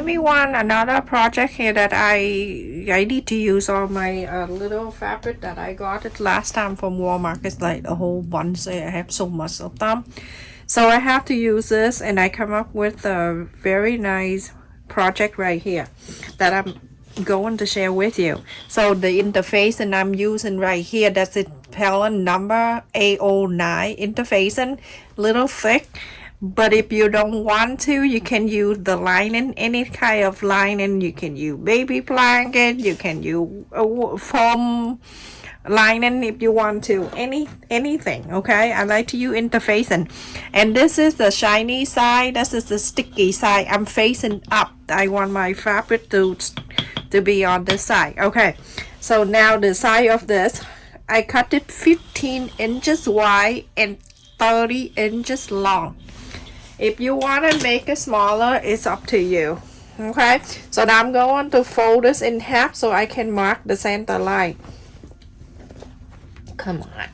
everyone, another project here that I need to use all my little fabric that I got it last time from Walmart. It's like a whole bunch. I have so much of them, so I have to use this, and I come up with a very nice project right here that I'm going to share with you. So the interface and I'm using right here, that's the palette number A09 interface, and little thick. But if you don't want to, you can use the lining, any kind of lining. You can use baby blanket, you can use foam lining if you want to, anything. Okay, I like to use interfacing, and this is the shiny side, this is the sticky side. I'm facing up. I want my fabric to be on this side. Okay, so now the side of this, I cut it 15 inches wide and 30 inches long. If you want to make it smaller, it's up to you. Okay, so now I'm going to fold this in half so I can mark the center line. Come on.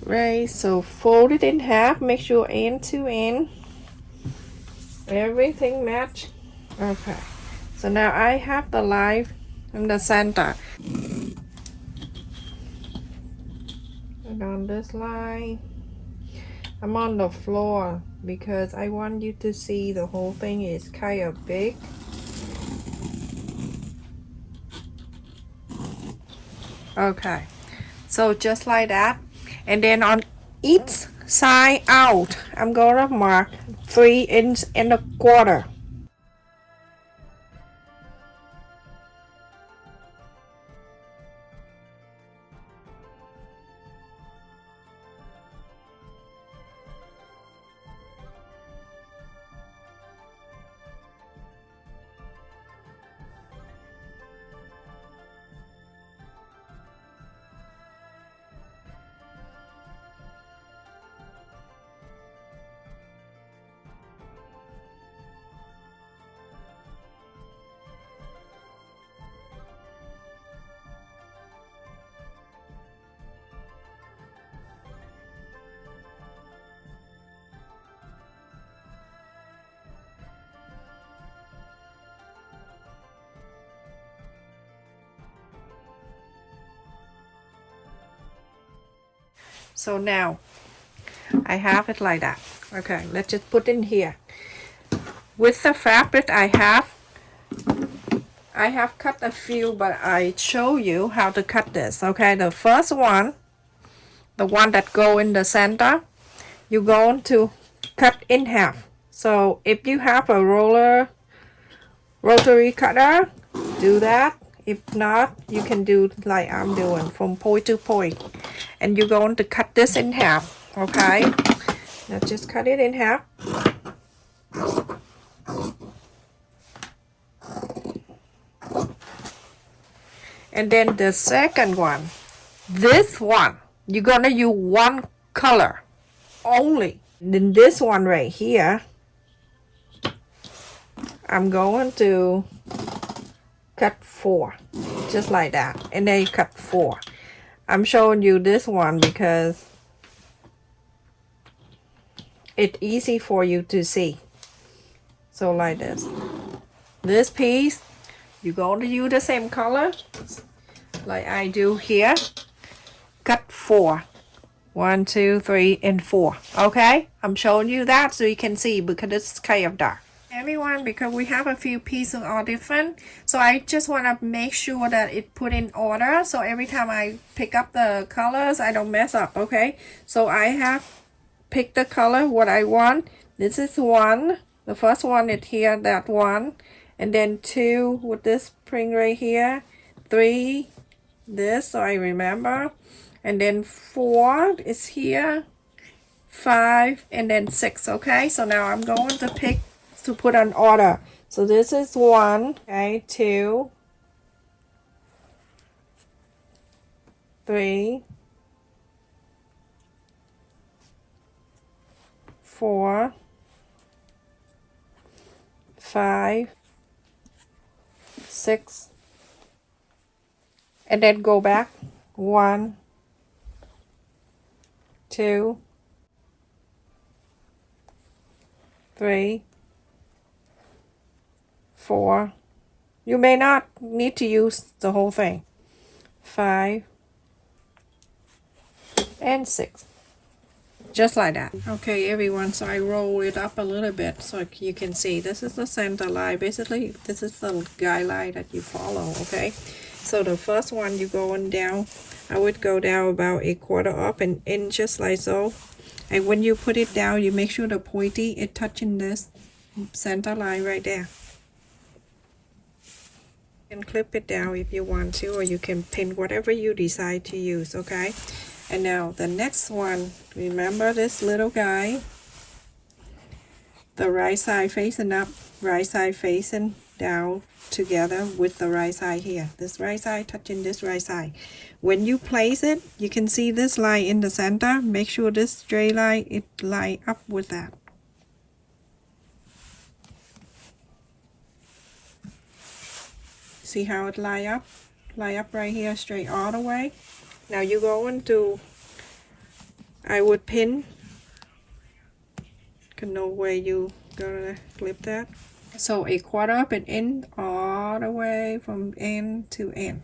Alright, so fold it in half. Make sure end to end everything match. Okay, so now I have the line in the center. And on this line, I'm on the floor because I want you to see the whole thing is kind of big. Okay, so just like that, and then on each side out, I'm gonna mark 3 inches and a quarter. So now I have it like that. Okay, let's just put in here. With the fabric I have cut a few, but I show you how to cut this. Okay, the first one, the one that go in the center, you're going to cut in half. So if you have a rotary cutter, do that. If not, you can do like I'm doing, from point to point. And you're going to cut this in half. Okay, now just cut it in half. And then the second one, this one, you're gonna use one color only. Then this one right here, I'm going to cut 4, just like that, and then you cut 4. I'm showing you this one because it's easy for you to see. So like this piece, you're going to use the same color like I do here. Cut 4. 1, 2, 3, and 4. Okay, I'm showing you that so you can see because it's kind of dark. Everyone, because we have a few pieces all different, so I just want to make sure that it put in order, so every time I pick up the colors I don't mess up. Okay, so I have picked the color what I want. This is 1, the first one is here, that one, and then 2 with this print right here, 3 this, so I remember, and then 4 is here, 5, and then 6. Okay, so now I'm going to pick to put an order. So this is 1, okay, 2, 3, 4, 5, 6, and then go back. 1, 2, 3, 4. You may not need to use the whole thing. 5 and 6. Just like that. Okay, everyone, so I roll it up a little bit so you can see. This is the center line. Basically, this is the guideline that you follow, okay? So the first one, you going down, I would go down about 1/4 up and in just like so. And when you put it down, you make sure the pointy is touching this center line right there. You can clip it down if you want to, or you can pin whatever you decide to use, okay? And now the next one, remember this little guy, the right side facing up, right side facing down together with the right side here. This right side touching this right side. When you place it, you can see this line in the center. Make sure this straight line, it line up with that. See how it line up? Line up right here, straight all the way. Now you go into, I would pin, can know where you gonna clip that. So 1/4 up and in all the way from end to end.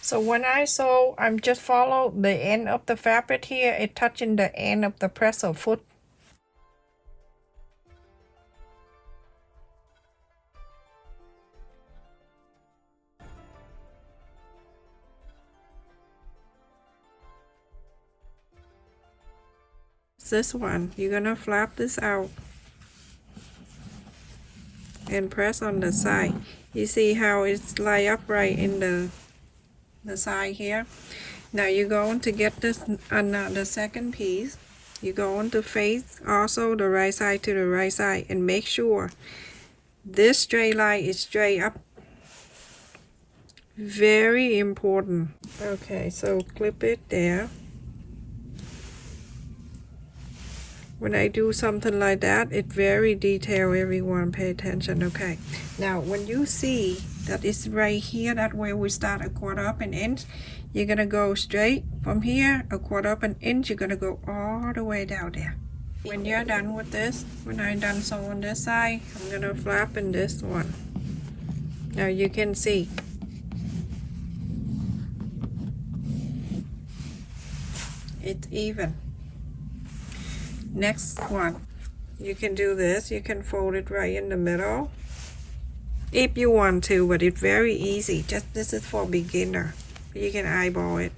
So when I sew, I'm just follow the end of the fabric here, it touching the end of the presser foot. This one, you're gonna flap this out and press on the side. You see how it's lie upright in the side here. Now you're going to get this the second piece. You're going to face also the right side to the right side and make sure this straight line is straight up. Very important. Okay, so clip it there. When I do something like that, it's very detailed, everyone pay attention, okay? Now, when you see that it's right here, that way we start 1/4 up an inch, you're gonna go straight from here, 1/4 up an inch, you're gonna go all the way down there. When you're done with this, when I'm done sewing this side, I'm gonna flap in this one. Now you can see. It's even. Next one, you can do this, you can fold it right in the middle if you want to, but it's very easy. Just this is for beginner. You can eyeball it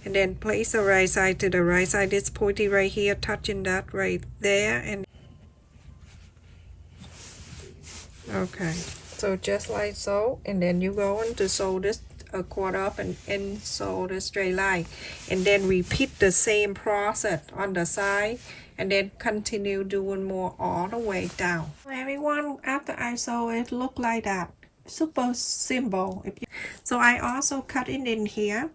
and then place the right side to the right side. This pointy right here touching that right there, and okay, so just like so, and then you go on to sew this 1/4 up and in sew the straight line, and then repeat the same process on the side, and then continue doing more all the way down. Everyone, after I sew it, look like that. Super simple. So I also cut it in here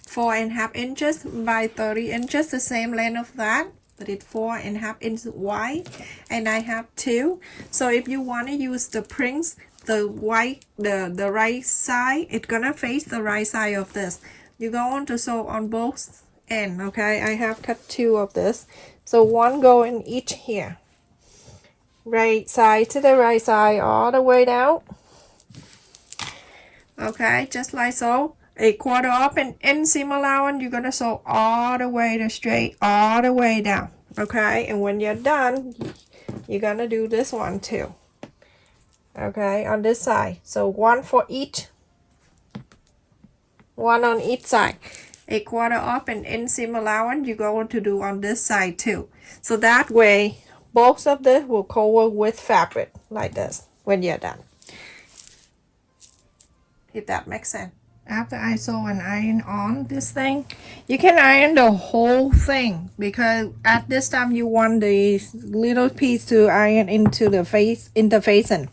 4.5 inches by 30 inches, the same length of that, but it's 4.5 inches wide, and I have 2. So if you want to use the prints, the white, the right side, it's gonna face the right side of this. You go on to sew on both ends, okay? I have cut 2 of this, so 1 go in each here. Right side to the right side all the way down. Okay, just like so. 1/4 up and in seam allowance, you're gonna sew all the way to straight, all the way down. Okay, and when you're done, you're gonna do this one too. Okay, on this side. So 1 for each. 1 on each side. 1/4 up and in seam allowance, you're going to do on this side too. So that way, both of them will cover with fabric like this when you're done. If that makes sense. After I sew and iron on this thing, you can iron the whole thing, because at this time you want the little piece to iron into the interfacing.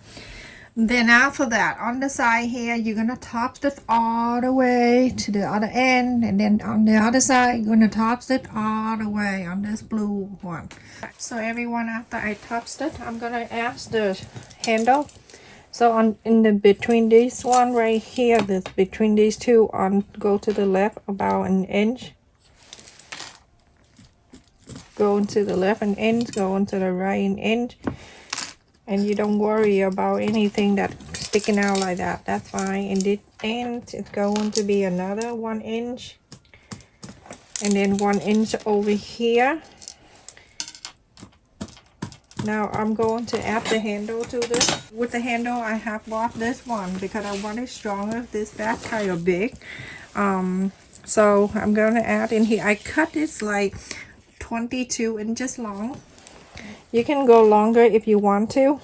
Then after that, on the side here, you're gonna top it all the way to the other end, and then on the other side, you're gonna top it all the way on this blue one. So everyone, after I topped it, I'm gonna add the handle. So on in the between this one right here, this between these two, on go to the left about an inch. Go into the left an inch, go into the right an inch. and you don't worry about anything that's sticking out like that. That's fine. And this end is going to be another 1 inch, and then 1 inch over here. Now I'm going to add the handle to this. With the handle, I have bought this one because I want it stronger. This back kind of big. So I'm going to add in here. I cut this like 22 inches long. You can go longer if you want to.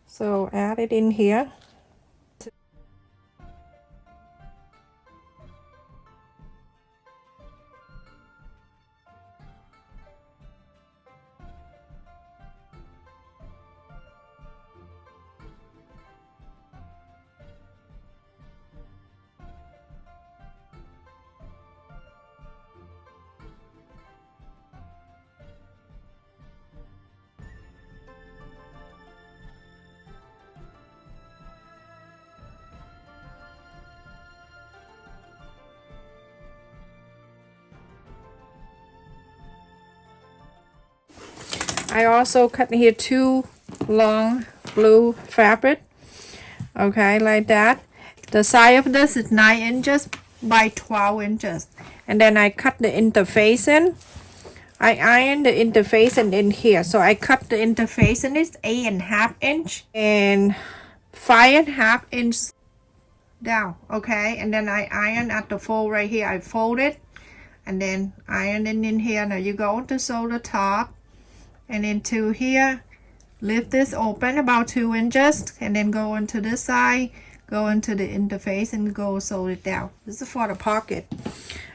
So add it in here. I also cut here 2 long blue fabric, okay, like that. The size of this is 9 inches by 12 inches, and then I cut the interface in. I iron the interface in here, so I cut the interface in is 8.5 inch and 5.5 inch down, okay, and then I iron at the fold right here. I fold it and then iron it in here. Now you go to sew the top, and into here, lift this open about 2 inches, and then go into this side, go into the interface, and go sew it down. This is for the pocket,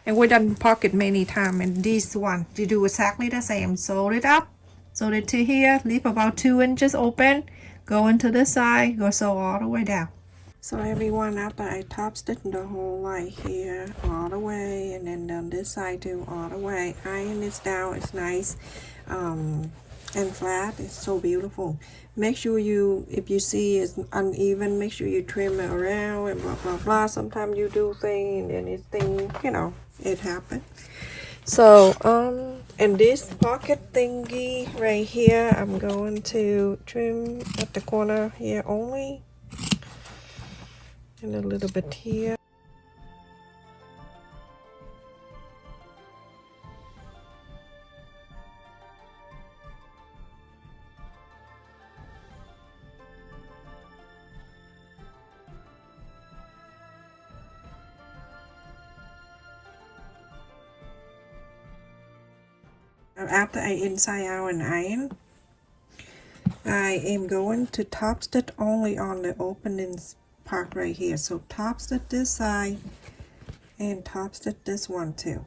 and we done pocket many times. And this one, you do exactly the same. Sew it up, sew it to here, leave about 2 inches open, go into the side, go sew all the way down. So everyone, after I top stitch the whole right here all the way, and then on this side too all the way, iron this down. It's nice and flat. It's so beautiful. Make sure you, if you see it's uneven, make sure you trim it around and blah blah blah. Sometimes you do things and it's thing, you know, it happens. So and this pocket thingy right here, I'm going to trim at the corner here only, and a little bit here. After I inside out and iron, I am going to top stitch only on the opening part right here. So top stitch this side and top stitch this one too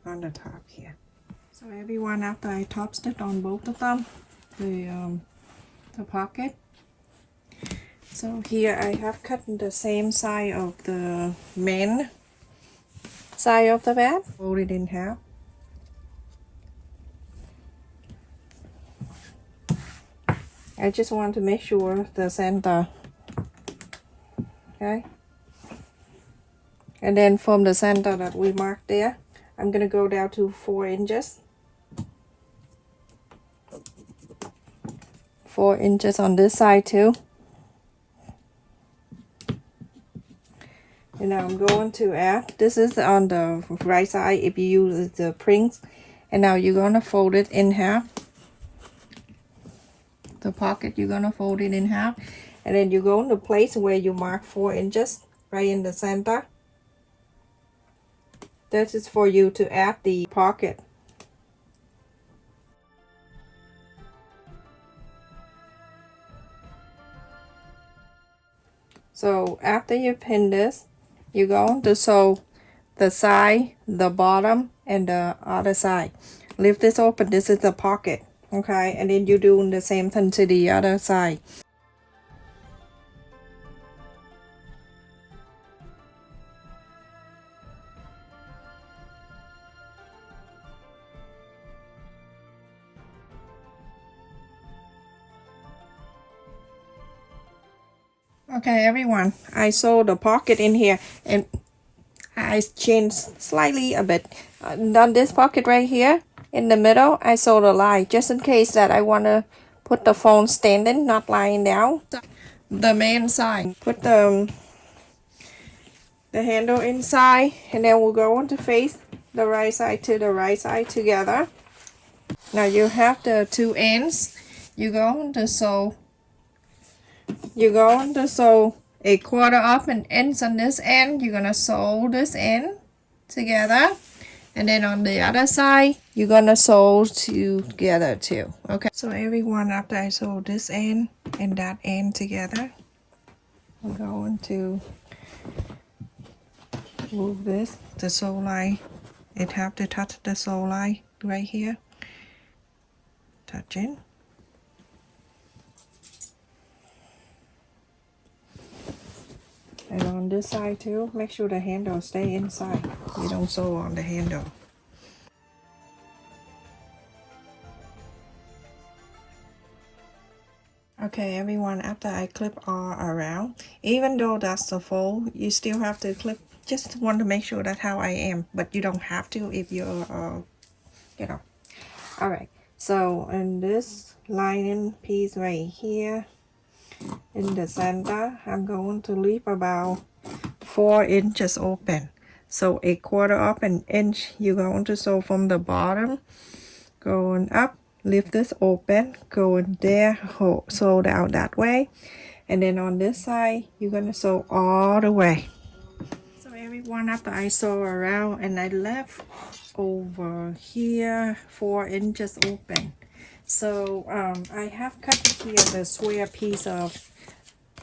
on the top here. So everyone, after I top stitch on both of them, the pocket. So here I have cut the same side of the main side of the bed, fold it in half. I just want to make sure the center, okay, and then from the center that we marked there, I'm gonna go down to 4 inches, 4 inches on this side too, and now I'm going to add, this is on the right side if you use the prints, and now you're gonna fold it in half. The pocket, you're gonna fold it in half, and then you go in the place where you mark 4 inches right in the center. This is for you to add the pocket. So after you pin this, you're going to sew the side, the bottom, and the other side. Leave this open. This is the pocket. Okay, and then you do the same thing to the other side. Okay, everyone, I sewed the pocket in here, and I changed slightly a bit. On this pocket right here, in the middle, I sewed a line just in case that I want to Put the phone standing, not lying down. The main side. Put the handle inside, and then we'll go on to face the right side to the right side together. Now you have the two ends. You go on to sew. You go on to sew a quarter up an inch on this end. You're gonna sew this end together, and then on the other side you're gonna sew together too. Okay, so everyone, after I sew this end and that end together, I'm going to move this, the sew line. It have to touch the sew line right here, touching. And on this side too, make sure the handle stay inside. You don't sew on the handle. Okay, everyone, after I clip all around, even though that's the fold, you still have to clip. Just want to make sure that's how I am, but you don't have to if you're, you know. Alright, so in this lining piece right here, in the center, I'm going to leave about 4 inches open. So a quarter up an inch, you're going to sew from the bottom, going up, leave this open, go in there, sew down that way, and then on this side, you're gonna sew all the way. So everyone, after I sew around, and I left over here 4 inches open. So I have cut here the square piece of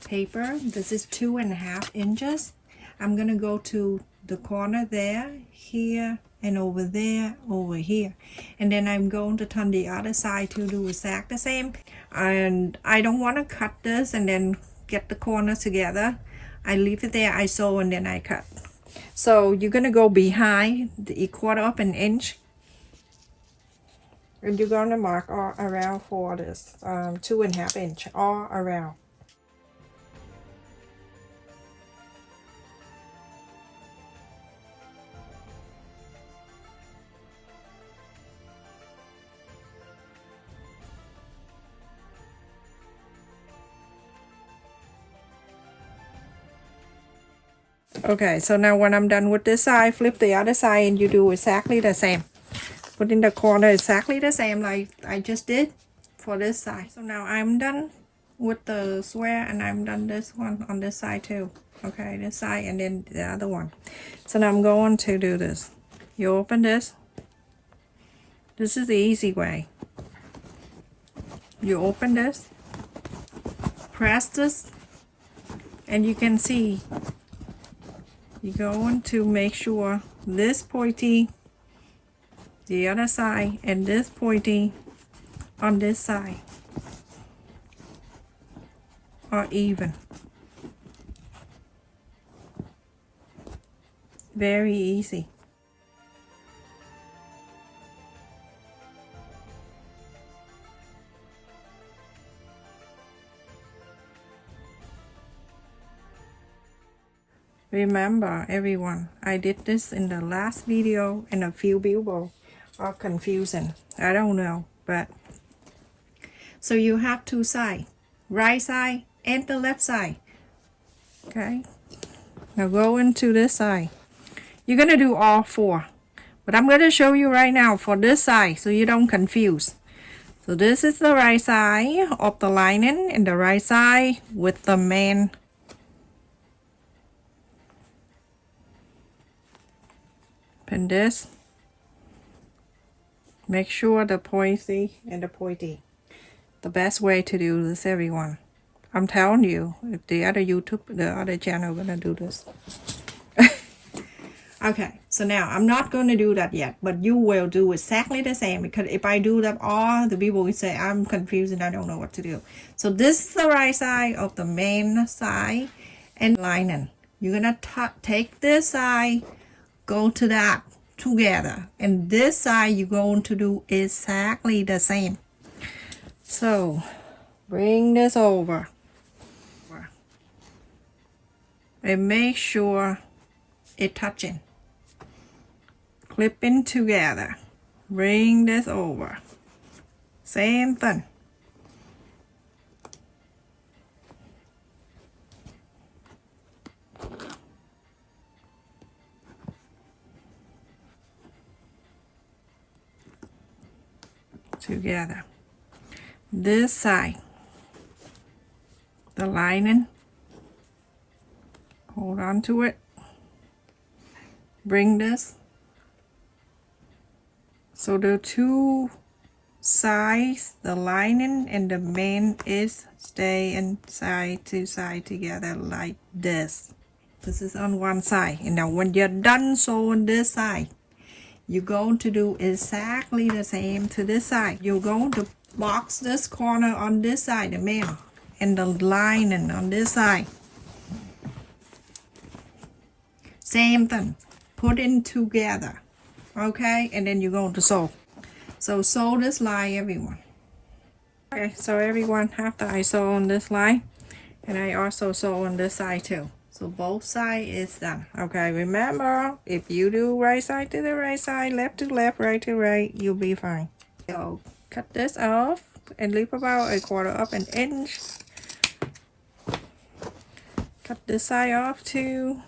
paper. This is 2.5 inches. I'm gonna go to the corner there, here, and over there, over here, and then I'm going to turn the other side to do exactly the same. And I don't want to cut this and then get the corner together. I leave it there, I sew, and then I cut. So you're gonna go behind the quarter up an inch, and you're gonna mark all around for this 2.5 inch all around. Okay, so now when I'm done with this side, flip the other side and you do exactly the same. Put in the corner exactly the same like I just did for this side. So now I'm done with the square, and I'm done this one on this side too. Okay, this side and then the other one. So now I'm going to do this. You open this. This is the easy way. You open this, press this, and you can see you're going to make sure this pointy, the other side, and this pointy on this side are even. Very easy. Remember, everyone, I did this in the last video, and a few people are confusing. I don't know, but so you have two sides, right side and the left side. Okay, now go into this side. You're gonna do all 4, but I'm gonna show you right now for this side so you don't confuse. So this is the right side of the lining, and the right side with the main. Pin this. Make sure the pointy and the pointy. The best way to do this, everyone. I'm telling you, if the other the other channel gonna do this. Okay, so now I'm not gonna do that yet, but you will do exactly the same, because if I do that, all the people will say I'm confused and I don't know what to do. So this is the right side of the main side and lining. You're gonna take this side, go to that together, and this side you're going to do exactly the same. So bring this over and make sure it touching, clipping together. Bring this over, same thing, together. This side, the lining, hold on to it, bring this, so the two sides, the lining and the main is stay inside to side together like this. This is on one side, and now when you're done sewing this side, you're going to do exactly the same to this side. You're going to box this corner on this side, the main, and the lining on this side. Same thing, put in together, okay, and then you're going to sew. So sew this line, everyone. Okay, so everyone, after I sew on this line, and I also sew on this side too. So both sides is done. Okay, remember, if you do right side to the right side, left to left, right to right, you'll be fine. So cut this off and leave about 1/4 of an inch. Cut this side off too.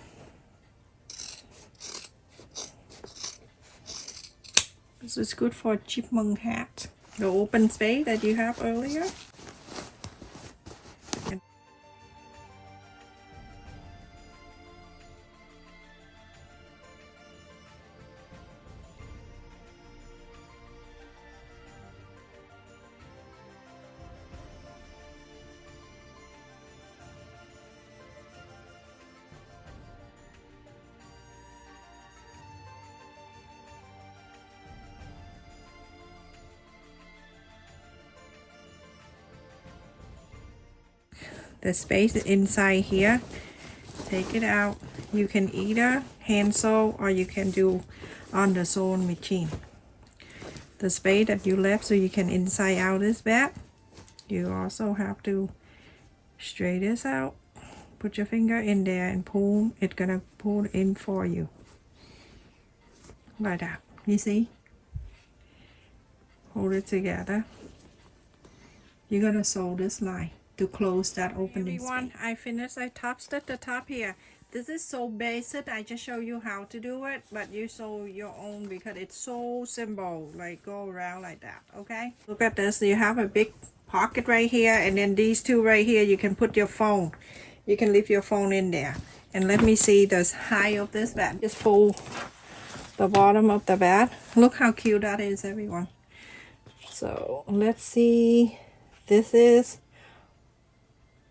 This is good for chipmunk hat, the open space that you have earlier. The space inside here, take it out. You can either hand sew or you can do on the sewing machine. The space that you left so you can inside out is bad. You also have to straighten this out. Put your finger in there and pull. It's gonna pull in for you like that. You see? Hold it together. You're gonna sew this line to close that opening. Everyone, I finished. I top stitched the top here. This is so basic. I just show you how to do it, but you sew your own because it's so simple. Like go around like that. Okay. Look at this. You have a big pocket right here, and then these two right here. You can put your phone. You can leave your phone in there. And let me see the height of this bag. Just pull the bottom of the bag. Look how cute that is, everyone. So let's see. This is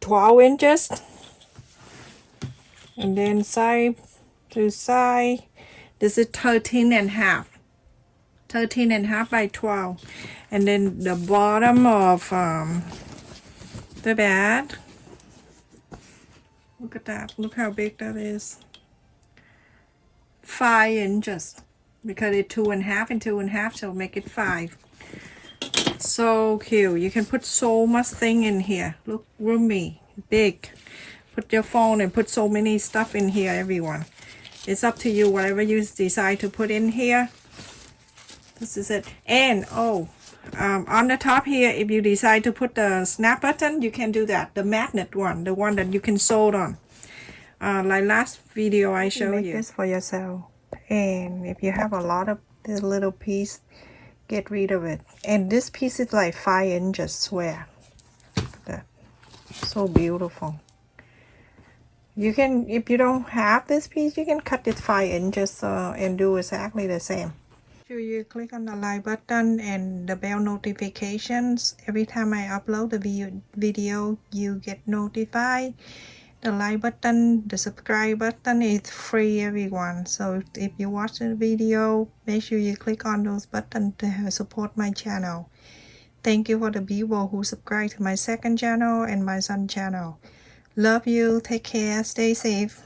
12 inches, and then side to side, this is 13.5. 13.5 by 12, and then the bottom of the bag. Look at that. Look how big that is. 5 inches, because it's 2.5 and 2.5, so make it 5. So cute. You can put so much thing in here. Look, roomy, big. Put your phone and put so many stuff in here, everyone. It's up to you, whatever you decide to put in here. This is it. And on the top here, if you decide to put the snap button, you can do that. The magnet one, the one that you can sew on. Like last video I showed you. Make this for yourself. And if you have a lot of this little piece, get rid of it. And this piece is like 5 inches square. That so beautiful. You can, if you don't have this piece, you can cut it 5 inches and do exactly the same. Sure you click on the like button and the bell notifications. Every time I upload the video, you get notified. The like button, the subscribe button is free, everyone. So if you watch the video, make sure you click on those buttons to support my channel. Thank you for the people who subscribe to my second channel and my son channel. Love you. Take care. Stay safe.